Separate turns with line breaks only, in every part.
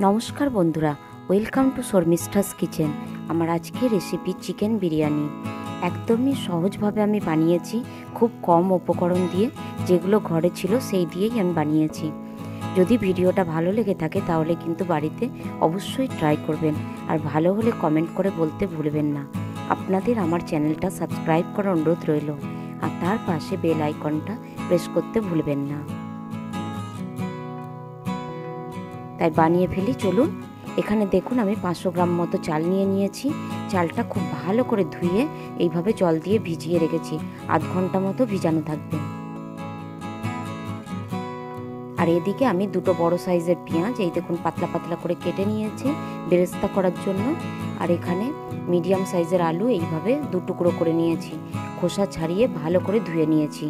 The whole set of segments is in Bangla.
নমস্কার বন্ধুরা, ওয়েলকাম টু শর্মিষ্ঠাস কিচেন। আমার আজকের রেসিপি চিকেন বিরিয়ানি। একদমই সহজভাবে আমি বানিয়েছি, খুব কম উপকরণ দিয়ে, যেগুলো ঘরে ছিল সেই দিয়েই আমি বানিয়েছি। যদি ভিডিওটা ভালো লেগে থাকে তাহলে কিন্তু বাড়িতে অবশ্যই ট্রাই করবেন, আর ভালো হলে কমেন্ট করে বলতে ভুলবেন না। আপনাদের আমার চ্যানেলটা সাবস্ক্রাইব করার অনুরোধ রইল, আর তার পাশে বেল আইকনটা প্রেস করতে ভুলবেন না। তাই বানিয়ে ফেলি, চলুন। এখানে দেখুন আমি 500 গ্রাম মতো চাল নিয়ে নিয়েছি। চালটা খুব ভালো করে ধুয়ে এইভাবে জল দিয়ে ভিজিয়ে রেখেছি, আধ ঘন্টা মতো ভিজানো থাকবে। আর এদিকে আমি দুটো বড় সাইজের পেঁয়াজ এই দেখুন পাতলা পাতলা করে কেটে নিয়েছি বেরেস্তা করার জন্য। আর এখানে মিডিয়াম সাইজের আলু এইভাবে দু টুকরো করে নিয়েছি, খোসা ছাড়িয়ে ভালো করে ধুয়ে নিয়েছি।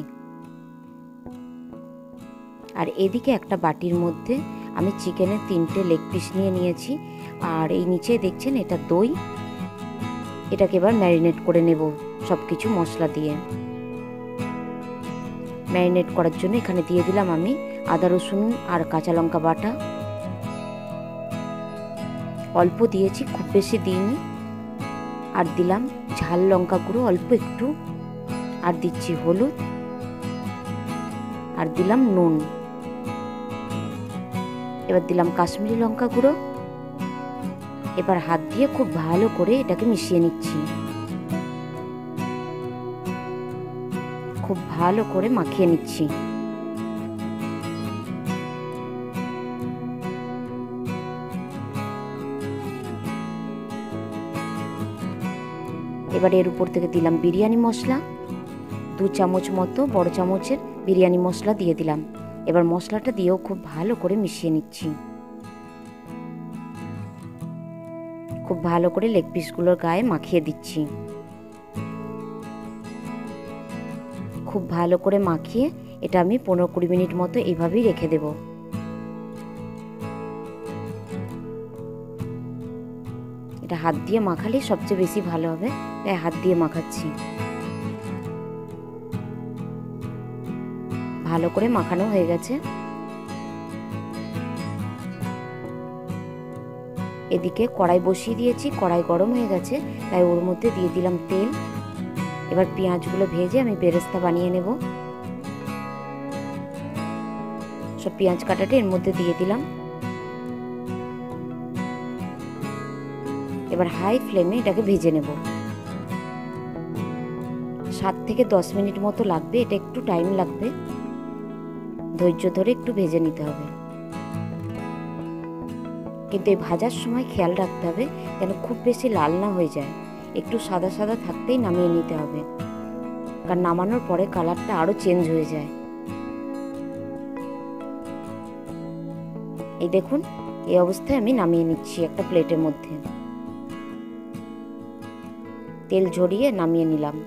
আর এদিকে একটা বাটির মধ্যে আমি চিকেনের 3টে লেগ পিস নিয়ে নিয়েছি। আর এই নিচে দেখছেন এটা দই, এটাকে এবার ম্যারিনেট করে নেব সব কিছু মশলা দিয়ে। ম্যারিনেট করার জন্য এখানে দিয়ে দিলাম আমি আদা রসুন আর কাঁচা লঙ্কা বাটা, অল্প দিয়েছি, খুব বেশি দিইনি। আর দিলাম ঝাল লঙ্কা গুঁড়ো অল্প একটু, আর দিচ্ছি হলুদ, আর দিলাম নুন। এবার দিলাম কাশ্মীরি লঙ্কা গুঁড়ো। এবার হাত দিয়ে খুব ভালো করে এটাকে মিশিয়ে নিচ্ছি, খুব ভালো করে মাখিয়ে নিচ্ছি। এবার এর উপর থেকে দিলাম বিরিয়ানি মশলা, 2 চামচ মতো বড় চামচের বিরিয়ানি মশলা দিয়ে দিলাম। এবার মশলাটা দিয়েও খুব ভালো করে মিশিয়ে নিচ্ছি। খুব ভালো করে লেগ পিসগুলোর গায়ে মাখিয়ে দিচ্ছি। খুব ভালো করে মাখিয়ে এটা আমি 15-20 মিনিট মতো এইভাবেই রেখে দেব। এটা হাত দিয়ে মাখালে সবচেয়ে বেশি ভালো হবে, তাই হাত দিয়ে মাখাচ্ছি। ভালো করে মাখানো হয়ে গেছে। এদিকে কড়াই বসিয়ে দিয়েছি, কড়াই গরম হয়ে গেছে, তাই ওর মধ্যে দিয়ে দিলাম তেল। এবার পেঁয়াজগুলো ভেজে আমি বেরেস্তা বানিয়ে নেব। সব পেঁয়াজ কাটাটা এর মধ্যে দিয়ে দিলাম। এবার হাই ফ্লেমে এটাকে ভেজে নেব। 7 থেকে 10 মিনিট মতো লাগবে, এটা একটু টাইম লাগবে, ধৈর্য ধরে একটু ভেজে নিতে হবে। কিন্তু এই ভাজার সময় খেয়াল রাখতে হবে যেন খুব বেশি লাল না হয়ে যায়, একটু সাদা সাদা থাকতেই নামিয়ে নিতে হবে, কারণ নামানোর পরে কালারটা আরো চেঞ্জ হয়ে যায়। এই দেখুন এই অবস্থায় আমি নামিয়ে নিচ্ছি একটা প্লেটের মধ্যে। তেল ঝরিয়ে নামিয়ে নিলাম।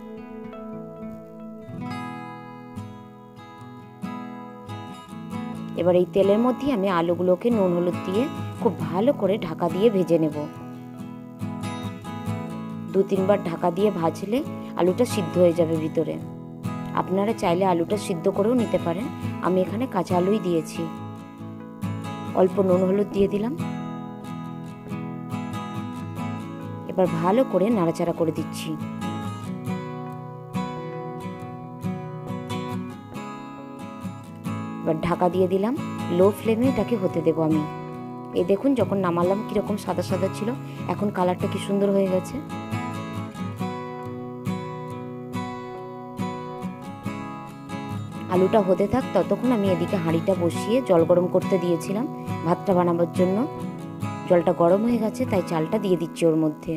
এবার এই তেলের মধ্যে আমি আলুগুলোকে নুন হলুদ দিয়ে খুব ভালো করে ঢাকা দিয়ে ভেজে নেব। 2-3 বার ঢাকা দিয়ে ভাজলে আলুটা সিদ্ধ হয়ে যাবে ভিতরে। আপনারা চাইলে আলুটা সিদ্ধ করেও নিতে পারেন, আমি এখানে কাঁচা আলুই দিয়েছি। অল্প নুন হলুদ দিয়ে দিলাম। এবার ভালো করে নাড়াচাড়া করে দিচ্ছি। এবার ঢাকা দিয়ে দিলাম, লো ফ্লেমে এটাকে হতে দেব আমি। এই দেখুন যখন নামালাম কিরকম সাদা সাদা ছিল, এখন কালারটা কি সুন্দর হয়ে গেছে। আলুটা হতে থাক, ততক্ষণ আমি এদিকে হাঁড়িটা বসিয়ে জল গরম করতে দিয়েছিলাম ভাতটা বানাবার জন্য। জলটা গরম হয়ে গেছে, তাই চালটা দিয়ে দিচ্ছি ওর মধ্যে।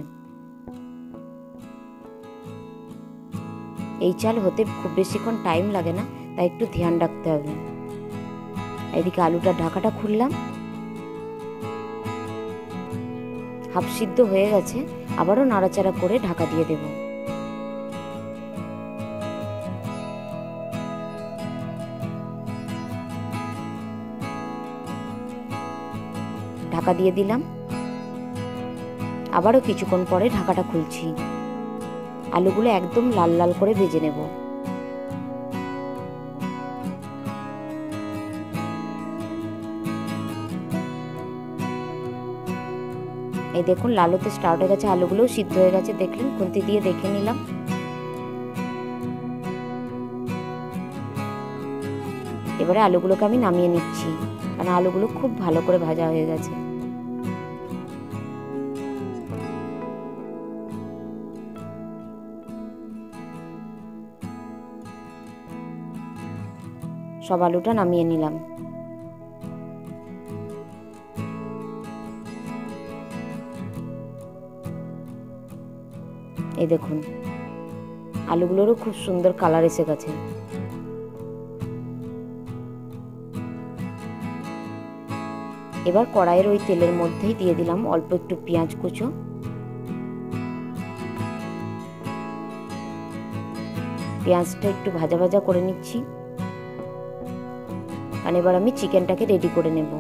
এই চাল হতে খুব বেশিক্ষণ টাইম লাগে না, তাই একটু ধ্যান রাখতে হবে। এদিকে আলুটার ঢাকাটা খুললাম, হাফ সিদ্ধ হয়ে গেছে, আবারও নাড়াচাড়া করে ঢাকা দিয়ে দেব। ঢাকা দিয়ে দিলাম, আবারও কিছুক্ষণ পরে ঢাকাটা খুলছি। আলুগুলো একদম লাল লাল করে ভেজে নেব। এই দেখুন লাল হতে স্টার্ট হয়ে গেছে, আলুগুলোও সিদ্ধ হয়ে গেছে, দেখলেন খুন্তি দিয়ে দেখে নিলাম। এবারে আলুগুলোকে আমি নামিয়ে নিচ্ছি, কারণ আলুগুলো খুব ভালো করে ভাজা হয়ে গেছে। সব আলুটা নামিয়ে নিলাম। এই দেখুন আলুগুলোরও খুব সুন্দর কালার এসে গেছে। এবার কড়াইয়ের ওই তেলের মধ্যেই দিয়ে দিলাম অল্প একটু পেঁয়াজ কুচো। পেঁয়াজটা একটু ভাজা ভাজা করে নিচ্ছি, কারণ এবার আমি চিকেনটাকে রেডি করে নেব।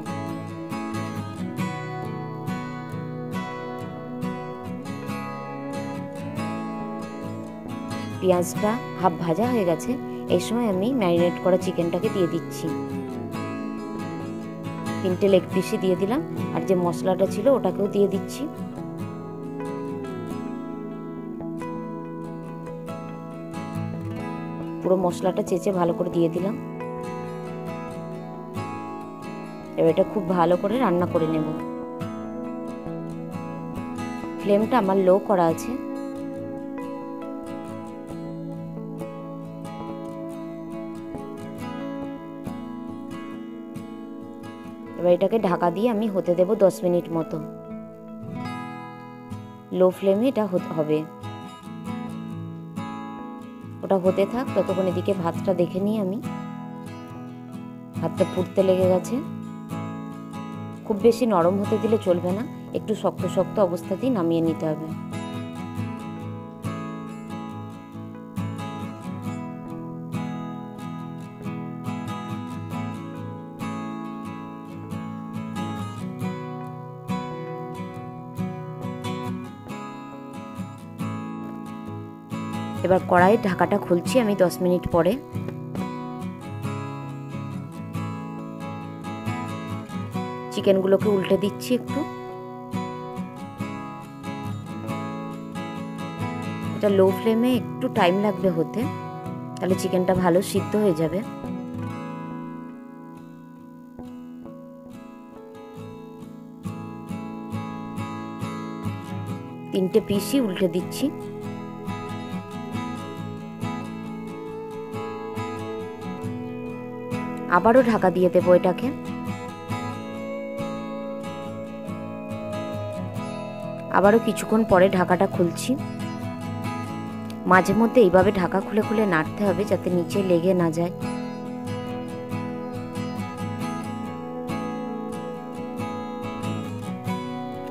পেঁয়াজটা হাফ ভাজা হয়ে গেছে, এই সময় আমি ম্যারিনেট করা চিকেনটাকে দিয়ে দিচ্ছি। 3টে লেগ পিসই দিয়ে দিলাম, আর যে মশলাটা ছিল ওটাকেও দিয়ে দিচ্ছি। পুরো মশলাটা চেঁচে ভালো করে দিয়ে দিলাম। এবার এটা খুব ভালো করে রান্না করে নেব। ফ্লেমটা আমার লো করা আছে। এবার এটাকে ঢাকা দিয়ে আমি হতে দেব 10 মিনিট মতো। লো ফ্লেমে এটা হবে। ওটা হতে থাক, ততক্ষণ এদিকে ভাতটা দেখে নিই আমি। ভাতটা ফুটতে লেগে গেছে। খুব বেশি নরম হতে দিলে চলবে না, একটু শক্ত শক্ত অবস্থাতেই নামিয়ে নিতে হবে। এবার কড়াইয়ের ঢাকাটা খুলছি আমি 10 মিনিট পরে। চিকেনগুলোকে উল্টে দিচ্ছি একটু। এটা লো ফ্লেমে একটু টাইম লাগবে হতে, তাহলে চিকেনটা ভালো সিদ্ধ হয়ে যাবে। তিনটে পিসই উল্টে দিচ্ছি। আবারও ঢাকা দিয়ে দেবো এটাকে। আবারও কিছুক্ষণ পরে ঢাকাটা খুলছি। মাঝে মধ্যে এইভাবে ঢাকা খুলে খুলে নাড়তে হবে, যাতে নিচে লেগে না যায়।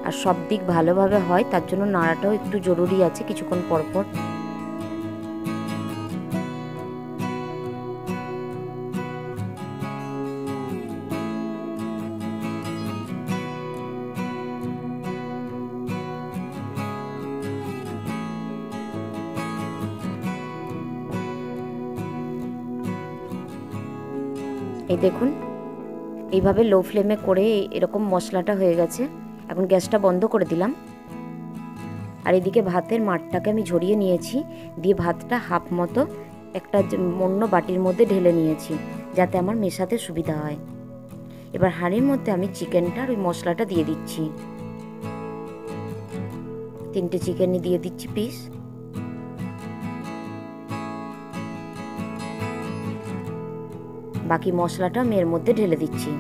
আর সব দিক ভালোভাবে হয়, তার জন্য নাড়াটাও একটু জরুরি আছে কিছুক্ষণ পর পর। এই দেখুন এইভাবে লো ফ্লেমে করে এরকম মশলাটা হয়ে গেছে। এখন গ্যাসটা বন্ধ করে দিলাম। আর এদিকে ভাতের মাঠটাকে আমি ঝরিয়ে নিয়েছি, দিয়ে ভাতটা হাফ মতো একটা অন্য বাটির মধ্যে ঢেলে নিয়েছি, যাতে আমার মেশাতে সুবিধা হয়। এবার হাঁড়ির মধ্যে আমি চিকেনটার ওই মশলাটা দিয়ে দিচ্ছি। 3টে চিকেনই দিয়ে দিচ্ছি পিস। বাকি মশলাটা আমি এর মধ্যে ঢেলে দিচ্ছি।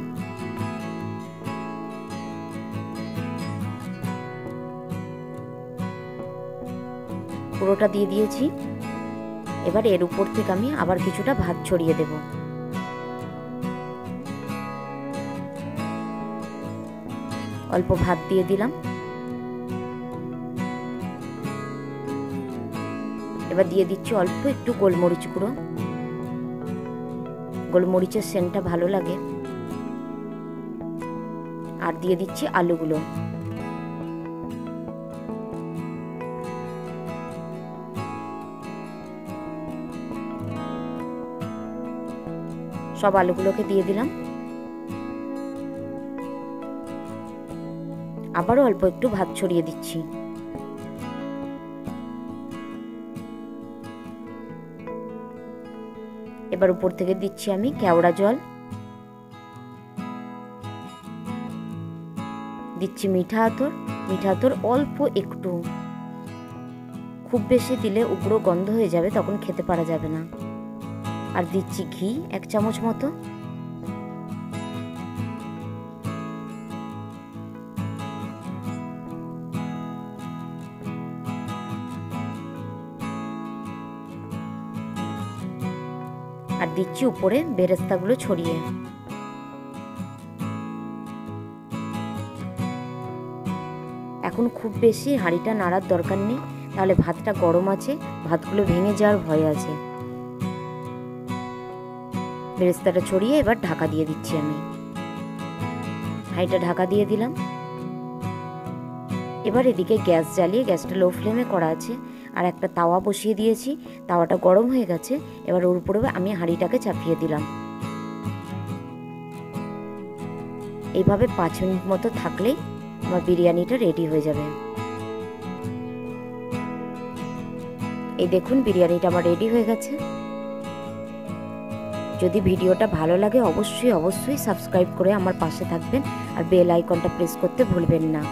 পুরোটা দিয়ে দিয়েছি। এবার এর উপর থেকে আমি আবার কিছুটা ভাত ছড়িয়ে দেব। অল্প ভাত দিয়ে দিলাম। এবার দিয়ে দিচ্ছি অল্প একটু গোলমরিচ গুঁড়ো। গোলমরিচের সেন্টটা ভালো লাগে। আর দিয়ে দিচ্ছি আলুগুলো। সব আলুগুলোকে দিয়ে দিলাম। আবারও অল্প একটু ভাত ছড়িয়ে দিচ্ছি। এবার উপর থেকে দিচ্ছি আমি কেওড়া জল, দিচ্ছি মিঠা আতর। মিঠা আতর অল্প একটু, খুব বেশি দিলে উগ্র গন্ধ হয়ে যাবে, তখন খেতে পারা যাবে না। আর দিচ্ছি ঘি 1 চামচ মতো। আর দিচ্ছি উপরে বেরেস্তাগুলো ছড়িয়ে। এখন খুব বেশি হাঁড়িটা নাড়ার দরকার নেই, তাহলে ভাতটা গরম আছে, ভাতগুলো ভেঙে যাওয়ার ভয় আছে। বেরেস্তাটা ছড়িয়ে এবার ঢাকা দিয়ে দিচ্ছি আমি। হাঁড়িটা ঢাকা দিয়ে দিলাম। এবার এদিকে গ্যাস জ্বালিয়ে, গ্যাসটা লো ফ্লেমে করা আছে, আর একটা তাওয়া বসিয়ে দিয়েছি। তাওয়াটা গরম হয়ে গেছে। এবার ওর উপরে আমি হাঁড়িটাকে চাপিয়ে দিলাম। এইভাবে 5 মিনিট মতো থাকলেই আমার বিরিয়ানিটা রেডি হয়ে যাবে। এই দেখুন বিরিয়ানিটা আমার রেডি হয়ে গেছে। যদি ভিডিওটা ভালো লাগে অবশ্যই সাবস্ক্রাইব করে আমার পাশে থাকবেন, আর বেল আইকনটা প্রেস করতে ভুলবেন না।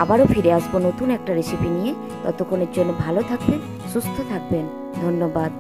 আবারও ফিরে আসবো নতুন একটা রেসিপি নিয়ে। ততক্ষণের জন্য ভালো থাকবেন, সুস্থ থাকবেন। ধন্যবাদ।